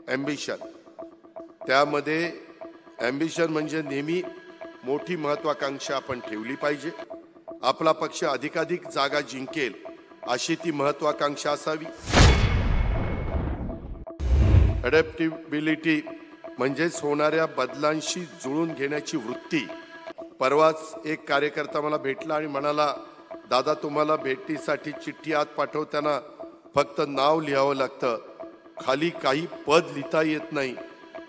Ambition, त्यामध्ये ambition म्हणजे नेहमी मोठी महत्वाकांक्षा आपण ठेवली पाहिजे. आपला पक्ष अधिकाधिक जागा जिंकेल अशी ती महत्वाकांक्षा असावी. अडॅप्टिबिलिटी म्हणजेच होणाऱ्या बदलांशी जुळून घेण्याची वृत्ती. परवाच एक कार्यकर्ता मला भेटला आणि म्हणाला, दादा तुम्हाला भेटीसाठी चिठ्ठी आत पाठवताना फक्त नाव लिहावं लागतं, खाली काही पद लिहिता येत नाही.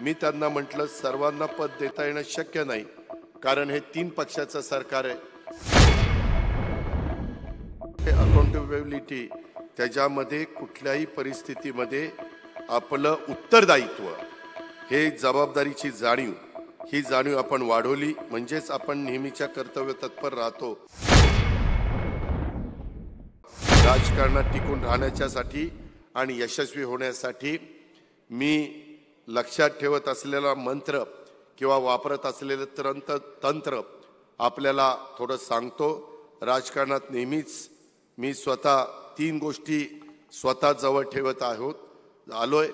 मी त्यांना म्हटलं सर्वांना पद देता येणं शक्य नाही, कारण हे 3 पक्षाचं सरकार आहे. अकाउंटेबिलिटी त्याच्यामध्ये कुठल्याही परिस्थितीमध्ये आपलं उत्तरदायित्व, हे जबाबदारीची जाणीव, ही जाणीव आपण वाढवली म्हणजेच आपण नेहमीच्या कर्तव्य तत्पर राहतो. राजकारणात टिकून राहण्यासाठी आणि यशस्वी होण्यासाठी मी लक्षात ठेवत असलेला मंत्र किंवा वापरत असलेलं तंत्र आपल्याला थोडं सांगतो. राजकारणात नेहमीच मी स्वतः 3 गोष्टी स्वतः जवळ ठेवत आलोय.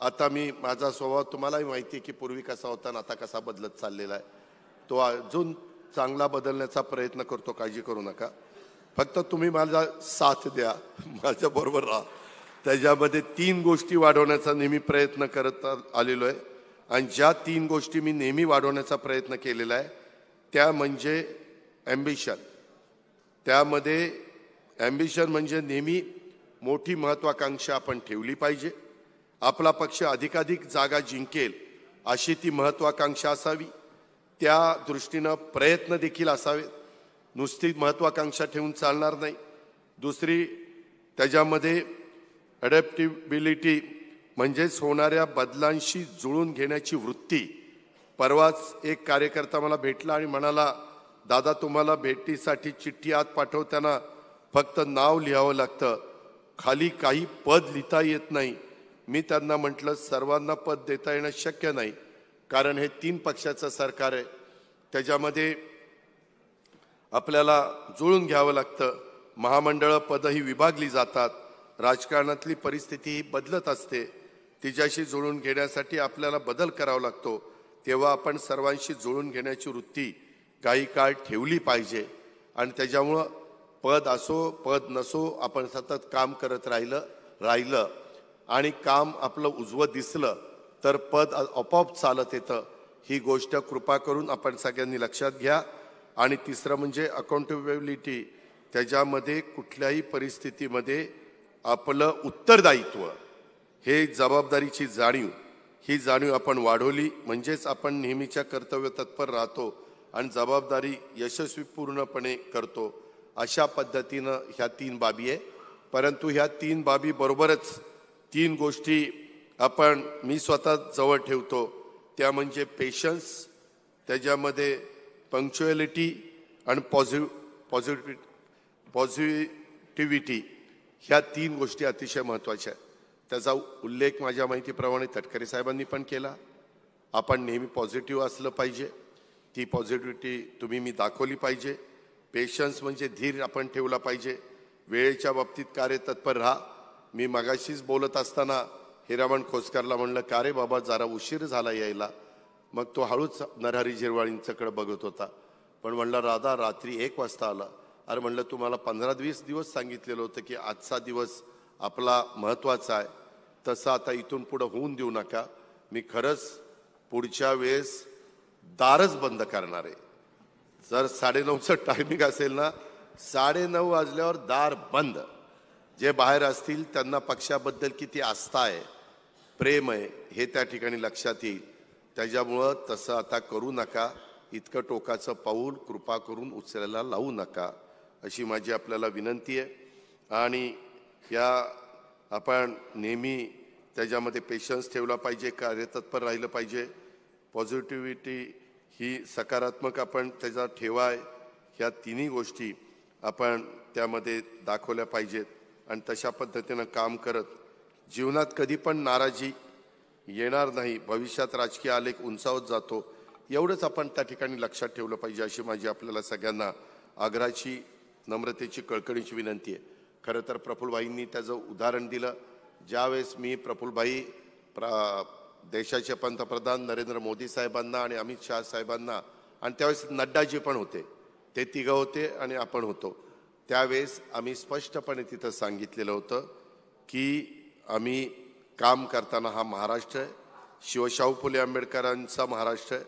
आता मी माझा स्वभाव तुम्हालाही माहिती आहे की पूर्वी कसा होता आणि आता कसा बदलत चाललेला आहे. तो अजून चांगला बदलण्याचा प्रयत्न करतो, काळजी करू नका. फक्त तुम्ही माझा साथ द्या, माझ्या बरोबर राहा. त्याच्यामध्ये 3 गोष्टी वाढवण्याचा नेहमी प्रयत्न करत आलेलो आहे. आणि ज्या 3 गोष्टी मी नेहमी वाढवण्याचा प्रयत्न केलेला आहे त्या म्हणजे ॲम्बिशन. त्यामध्ये ॲम्बिशन म्हणजे नेहमी मोठी महत्वाकांक्षा आपण ठेवली पाहिजे. आपला पक्ष अधिकाधिक जागा जिंकेल अशी ती महत्वाकांक्षा असावी. त्या दृष्टीनं प्रयत्न देखील असावेत. नुसती महत्वाकांक्षा ठेवून चालणार नाही. दुसरी त्याच्यामध्ये अडॅप्टिबिलिटी म्हणजेच होणाऱ्या बदलांशी जुळून घेण्याची वृत्ती. परवाच एक कार्यकर्ता मला भेटला आणि म्हणाला, दादा तुम्हाला भेटीसाठी चिठ्ठी आत पाठवताना फक्त नाव लिहावं लागतं, खाली काही पद लिहिता येत नाही. मी त्यांना म्हटलं सर्वांना पद देता येणं शक्य नाही, कारण हे 3 पक्षाचं सरकार आहे. त्याच्यामध्ये आपल्याला जुळून घ्यावं लागतं. महामंडळं पदही विभागली जातात. राजकारणातली परिस्थिती ही बदलत असते. तिच्याशी जुळून घेण्यासाठी आपल्याला बदल करावा लागतो. तेव्हा आपण सर्वांशी जुळून घेण्याची वृत्ती काही काळ ठेवली पाहिजे. आणि त्याच्यामुळं पद असो पद नसो आपण सतत काम करत राहिलं आणि काम आपलं उजवं दिसलं तर पद आपोआप चालत येतं. ही गोष्ट कृपा करून आपण सगळ्यांनी लक्षात घ्या. आणि तिसरं म्हणजे अकाउंटेबिलिटी. त्याच्यामध्ये कुठल्याही परिस्थितीमध्ये आपलं उत्तरदायित्व, हे जबाबदारीची जाणीव, ही जाणीव आपण वाढवली म्हणजेच आपण नेहमीच्या कर्तव्य तत्पर राहतो आणि जबाबदारी यशस्वीपूर्णपणे करतो. अशा पद्धतीनं ह्या 3 बाबी आहे. परंतु ह्या 3 बाबी बरोबरच 3 गोष्टी मी स्वतः जवळ ठेवतो. त्या म्हणजे पेशन्स, त्याच्यामध्ये पंक्च्युअलिटी आणि पॉझिटिव्हिटी. ह्या 3 गोष्टी अतिशय महत्त्वाच्या आहेत. त्याचा उल्लेख माझ्या माहितीप्रमाणे तटकरे साहेबांनी पण केला. आपण नेहमी पॉझिटिव्ह असलं पाहिजे. ती पॉझिटिव्हिटी मी दाखवली पाहिजे. पेशन्स म्हणजे धीर आपण ठेवला पाहिजे. वेळेच्या बाबतीत कार्यतत्पर राहा. मी मगाशीच बोलत असताना हिरामण खोसकरला म्हणलं, का रे बाबा जरा उशीर झाला यायला. मग तो हळूच नरहरी झिरवाळींच्याकडे बघत होता. पण म्हणलं राधा रात्री 1 वाजता आला. अरे म्हणलं तुम्हाला 15-20 दिवस सांगितलेलं होतं की आजचा दिवस आपला महत्त्वाचा आहे. तसं आता इथून पुढं होऊन देऊ नका. मी खरंच पुढच्या वेळेस दारच बंद करणार आहे. जर 9:30चं टायमिंग असेल ना, 9:30 वाजल्यावर दार बंद. जे बाहेर असतील त्यांना पक्षाबद्दल किती आस्था आहे, प्रेम आहे, हे त्या ठिकाणी लक्षात येईल. त्याच्यामुळं तसं आता करू नका. इतकं टोकाचं पाऊल कृपा करून उचलायला लावू नका, अशी माझी आपल्याला विनंती आहे. आणि या आपण नेहमी त्याच्यामध्ये पेशन्स ठेवला पाहिजे, कार्यतत्पर राहिलं पाहिजे. पॉझिटिव्हिटी ही सकारात्मक आपण त्याचा ठेवा आहे. ह्या 3ही गोष्टी आपण त्यामध्ये दाखवल्या पाहिजेत. आणि तशा पद्धतीनं काम करत जीवनात कधी पण नाराजी येणार नाही. भविष्यात राजकीय आलेख उंचावत जातो, एवढंच आपण त्या ठिकाणी लक्षात ठेवलं पाहिजे, अशी माझी आपल्याला सगळ्यांना आग्रहाची, नम्रतेची, कळकळीची विनंती आहे. खरं तर प्रफुल्लभाईंनी त्याचं उदाहरण दिलं. ज्यावेळेस मी प्रफुल्लभाई देशाचे पंतप्रधान नरेंद्र मोदी साहेबांना आणि अमित शाह साहेबांना, आणि त्यावेळेस नड्डाजी पण होते, ते तिघं होते आणि आपण होतो, त्यावेळेस आम्ही स्पष्टपणे तिथं सांगितलेलं होतं की आम्ही काम करताना हा महाराष्ट्र आहे, शिवशाहू फुले आंबेडकरांचा महाराष्ट्र आहे,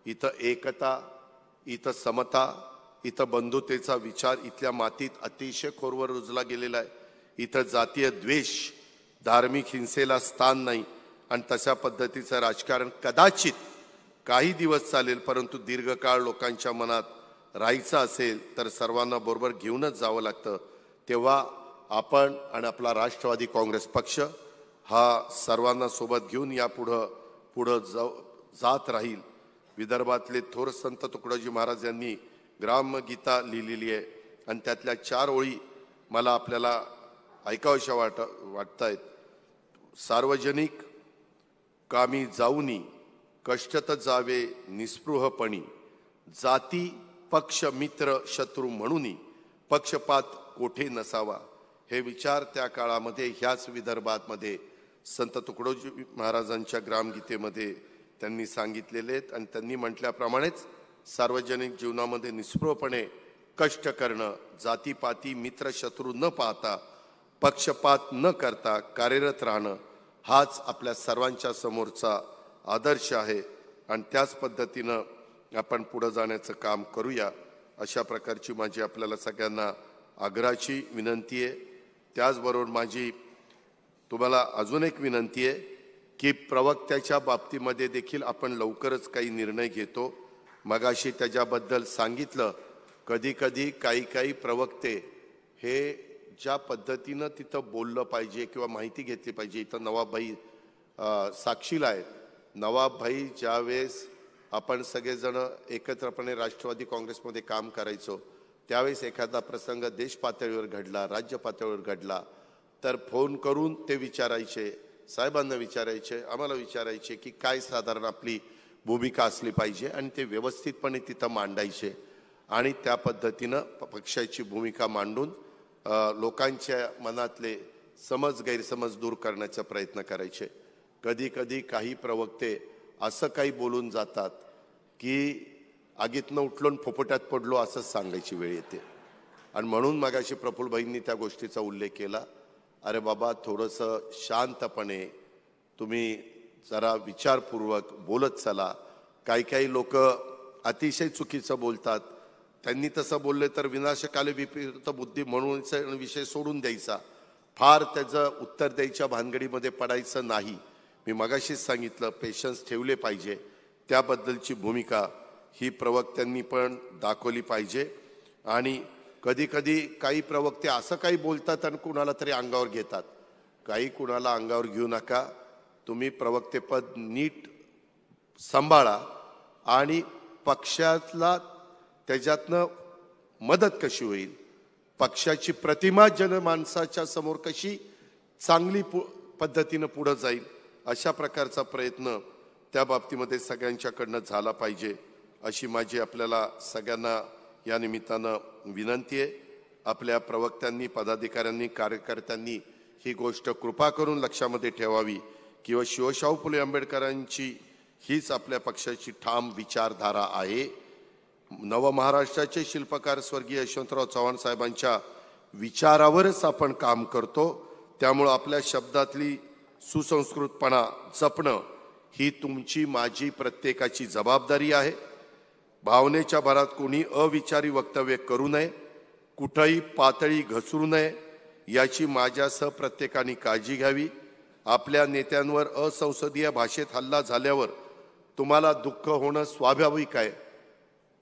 इथं एकता, इथं समता, इथं बंधुतेचा विचार इथल्या मातीत अतिशय खोलवर रुजला गेलेला आहे, इथं जातीय द्वेष, धार्मिक हिंसेला स्थान नाही, आणि तशा पद्धतीचं राजकारण कदाचित काही दिवस चालेल, परंतु दीर्घकाळ लोकांच्या मनात राहायचं असेल तर सर्वांना बरोबर घेऊनच जावं लागतं. तेव्हा आपण आणि आपला राष्ट्रवादी काँग्रेस पक्ष हा सर्वांना सोबत घेऊन या पुढं जात राहील. विदर्भातले थोर संत तुकडोजी महाराज यांनी ग्रामगीता लिहिलेली आहे, आणि त्यातल्या 4 ओळी मला आपल्याला ऐकाव्याशा वाटतायत. सार्वजनिक कामी जाऊनी कष्टत जावे निस्पृहपणी, जाती पक्ष मित्र शत्रू म्हणून पक्षपात कोठे नसावा. हे विचार त्या काळामध्ये ह्याच विदर्भामध्ये संत तुकडोजी महाराजांच्या ग्रामगीतेमध्ये त्यांनी सांगितलेले आहेत, आणि त्यांनी म्हटल्याप्रमाणेच सार्वजनिक जीवनामध्ये निस्पृहपणे कष्ट करणं, जातीपाती मित्र शत्रू न पाहता, पक्षपात न करता कार्यरत राहणं, हाच आपल्या सर्वांच्या समोरचा आदर्श आहे, आणि त्याच पद्धतीनं आपण पुढे जाण्याचं काम करूया, अशा प्रकारची माझी आपल्याला सगळ्यांना आग्रहाची विनंती आहे. त्याचबरोबर माझी तुम्हाला अजून एक विनंती आहे की प्रवक्त्याच्या बाबतीमध्ये देखील आपण लवकरच काही निर्णय घेतो. मगाशी त्याच्याबद्दल सांगितलं, कधी कधी काही प्रवक्ते हे ज्या पद्धतीनं तिथं बोललं पाहिजे किंवा माहिती घेतली पाहिजे, इथं नवाबभाई साक्षीला आहेत. नवाबभाई ज्यावेळेस आपण सगळेजण एकत्रपणे राष्ट्रवादी काँग्रेसमध्ये काम करायचो, त्यावेळेस एखादा प्रसंग देश पातळीवर घडला, राज्य पातळीवर घडला, तर फोन करून ते विचारायचे, साहेबांना विचारायचे, आम्हाला विचारायचे की काय साधारण आपली भूमिका असली पाहिजे, आणि ते व्यवस्थितपणे तिथं मांडायचे, आणि त्या पद्धतीनं पक्षाची भूमिका मांडून लोकांच्या मनातले गैरसमज दूर करण्याचा प्रयत्न करायचे. कधी कधी काही प्रवक्ते असं काही बोलून जातात की आगीतनं उठलो फोपट्यात पडलो असंच सांगायची वेळ येते, आणि म्हणून मगाशी प्रफुल्लभाईंनी त्या गोष्टीचा उल्लेख केला. अरे बाबा, थोडंसं शांतपणे तुम्ही जरा विचारपूर्वक बोलत चला. काही लोक अतिशय चुकीचं बोलतात, त्यांनी तसं बोलले तर विनाशकाले विपरीत बुद्धी म्हणून विषय सोडून द्यायचा, फार त्याचं उत्तर द्यायच्या भानगडीमध्ये पडायचं नाही. मी मगाशीच सांगितलं, पेशन्स ठेवले पाहिजे. त्याबद्दलची भूमिका ही प्रवक्त्यांनी पण दाखवली पाहिजे. आणि कधी कधी काही प्रवक्ते असं काही बोलतात आणि कुणाला तरी अंगावर घेतात. कुणाला अंगावर घेऊ नका. तुम्ही प्रवक्तेपद नीट सांभाळा, आणि पक्षातला त्याच्यातनं मदत कशी होईल, पक्षाची प्रतिमा जनमानसाच्या समोर कशी चांगली पद्धतीनं पुढे जाईल, अशा प्रकारचा प्रयत्न त्या बाबतीमध्ये सगळ्यांच्याकडनं झाला पाहिजे, अशी माझी आपल्याला सगळ्यांना या निमित्तानं विनंती आहे. आपल्या प्रवक्त्यांनी, पदाधिकाऱ्यांनी, कार्यकर्त्यांनी ही गोष्ट कृपा करून लक्षामध्ये ठेवावी किंवा शिवशाहू फुले आंबेडकरांची हीच आपल्या पक्षाची ठाम विचारधारा आहे. नवमहाराष्ट्राचे शिल्पकार स्वर्गीय यशवंतराव चव्हाण साहेबांच्या विचारावरच आपण काम करतो. त्यामुळे आपल्या शब्दातली सुसंस्कृतपणा जपणं ही तुमची, माझी, प्रत्येकाची जबाबदारी आहे. भावनेच्या भरात कोणी अविचारी वक्तव्य करू नये, कुठेही पातळी घसरू नये, याची माझ्यासह प्रत्येकाने काळजी घ्यावी. आपल्या नेत्यांवर असंसदीय भाषेत हल्ला झाल्यावर तुम्हाला दुःख होणं स्वाभाविक आहे,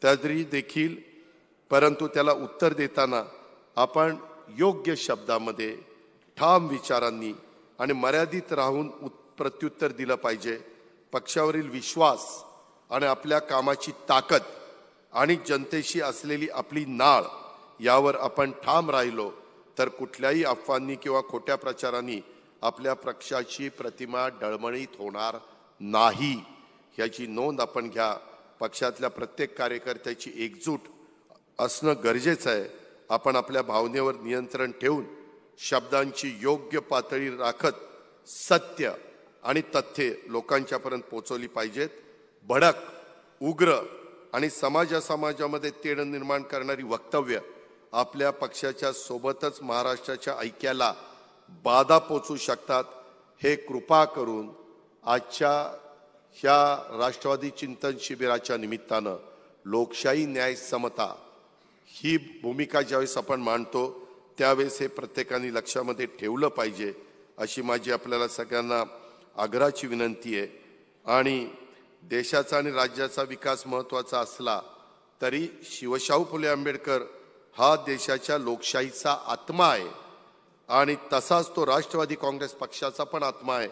तरी देखील परंतु त्याला उत्तर देताना आपण योग्य शब्दामध्ये, ठाम विचारांनी आणि मर्यादित राहून प्रत्युत्तर दिलं पाहिजे. पक्षावरील विश्वास आणि आपल्या कामाची ताकद आणि जनतेशी असलेली आपली नाळ यावर आपण ठाम राहिलो तर कुठल्याही अफवांनी किंवा खोट्या प्रचारांनी आपल्या पक्षाची प्रतिमा डळमळीत होणार नाही, याची नोंद आपण घ्या. पक्षातल्या प्रत्येक कार्यकर्त्याची एकजूट असणं गरजेचं आहे. आपण आपल्या भावनेवर नियंत्रण ठेवून शब्दांची योग्य पातळी राखत सत्य आणि तथ्ये लोकांच्यापर्यंत पोहोचवली पाहिजेत. भडक, उग्र आणि समाजामध्ये तेढ निर्माण करणारी वक्तव्य आपल्या पक्षाच्या सोबतच महाराष्ट्राच्या ऐक्याला बाधा पोचू शकतात. हे कृपा करून आजच्या ह्या राष्ट्रवादी चिंतन शिबिराच्या निमित्तानं लोकशाही, न्याय, समता ही भूमिका ज्यावेळेस आपण मांडतो त्यावेळेस हे प्रत्येकाने लक्षामध्ये ठेवलं पाहिजे, अशी माझी आपल्याला सगळ्यांना आग्रहाची विनंती आहे. आणि देशाचा आणि राज्याचा विकास महत्त्वाचा असला तरी शिवशाहू फुले आंबेडकर हा देशाच्या लोकशाहीचा आत्मा आहे आणि तसाच तो राष्ट्रवादी काँग्रेस पक्षाचा पण आत्मा आहे.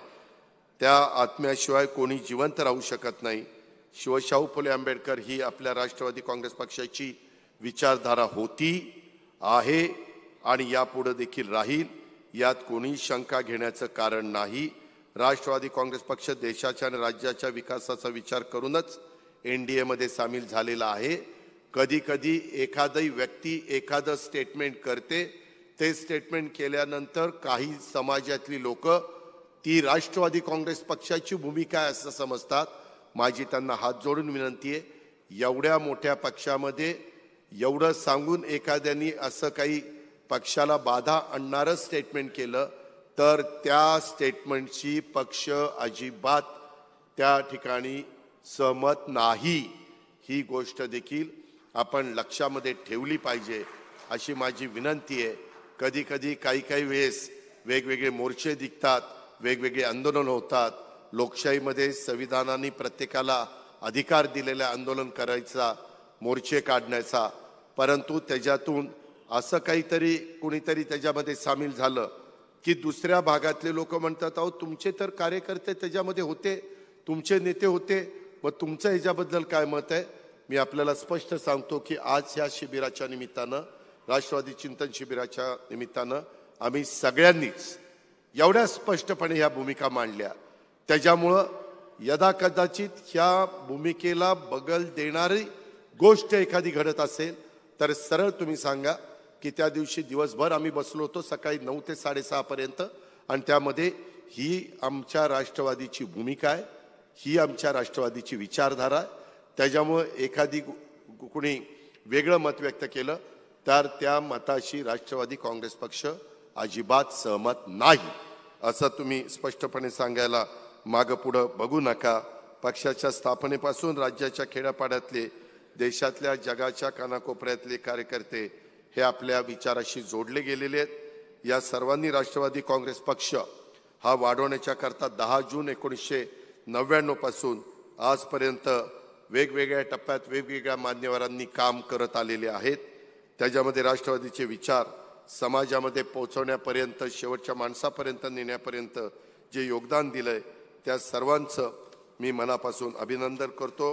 त्या आत्म्याशिवाय कोणी जिवंत राहू शकत नाही. शिवशाहू फुले आंबेडकर ही आपल्या राष्ट्रवादी काँग्रेस पक्षाची विचारधारा होती, आहे आणि यापुढे देखील राहील. यात कोणी शंका घेण्याचं कारण नाही. राष्ट्रवादी काँग्रेस पक्ष देशाच्या आणि राज्याच्या विकासाचा विचार करूनच NDA मध्ये सामील झालेला आहे. कधी कधी एखादी व्यक्ती एखादं स्टेटमेंट करते, ते स्टेटमेंट केल्यानंतर काही समाजातली लोक ती राष्ट्रवादी काँग्रेस पक्षाची भूमिका आहे असं समजतात. माझी त्यांना हात जोडून विनंती आहे, एवढ्या मोठ्या पक्षामध्ये एवढं सांगून एखाद्यानी असं काही पक्षाला बाधा आणणारं स्टेटमेंट केलं तर त्या स्टेटमेंटची पक्ष अजिबात त्या ठिकाणी सहमत नाही. ही गोष्ट देखील आपण लक्षामध्ये ठेवली पाहिजे अशी माझी विनंती आहे. कधी कधी काही वेळेस वेगवेगळे मोर्चे दिसतात, वेगवेगळे आंदोलन होतात. लोकशाहीमध्ये संविधानाने प्रत्येकाला अधिकार दिलेला आंदोलन करायचा, मोर्चे काढण्याचा, परंतु त्याच्यातून असं काहीतरी कुणीतरी त्याच्यामध्ये सामील झालं की दुसऱ्या भागातले लोक म्हणतात, अहो तुमचे तर कार्यकर्ते त्याच्यामध्ये होते, तुमचे नेते होते, मग तुमचं ह्याच्याबद्दल काय मत आहे? मी आपल्याला स्पष्ट सांगतो की आज ह्या शिबिराच्या निमित्तानं, राष्ट्रवादी चिंतन शिबिराच्या निमित्तानं आम्ही सगळ्यांनीच एवढ्या स्पष्टपणे ह्या भूमिका मांडल्या. त्याच्यामुळं यदाकदाचित ह्या भूमिकेला बगल देणारी गोष्ट एखादी घडत असेल तर सरळ तुम्ही सांगा की त्या दिवशी दिवसभर आम्ही बसलो होतो सकाळी 9 ते 6:30 पर्यंत आणि त्यामध्ये ही आमच्या राष्ट्रवादीची भूमिका आहे, ही आमच्या राष्ट्रवादीची विचारधारा आहे. त्याच्यामुळे एखादी कुणी वेगळं मत व्यक्त केलं तर त्या मताशी राष्ट्रवादी काँग्रेस पक्ष अजिबात सहमत नाही असं तुम्ही स्पष्टपणे सांगायला मागं पुढं बघू नका. पक्षाच्या स्थापनेपासून राज्याच्या खेड्यापाड्यातले, देशातल्या, जगाच्या कानाकोपऱ्यातले कार्यकर्ते हे आपल्या विचाराशी जोडले गेलेले आहेत. या सर्वांनी राष्ट्रवादी काँग्रेस पक्ष हा वाढवण्याच्या करता 10 जून 1999 पासून आजपर्यंत वेगवेगळ्या टप्प्यात वेगवेगळ्या मान्यवरांनी काम करत आलेले आहेत. त्याच्यामध्ये राष्ट्रवादीचे विचार समाजामध्ये पोहोचवण्यापर्यंत, शेवटच्या माणसापर्यंत नेण्यापर्यंत जे योगदान दिलंय त्या सर्वांचं मी मनापासून अभिनंदन करतो.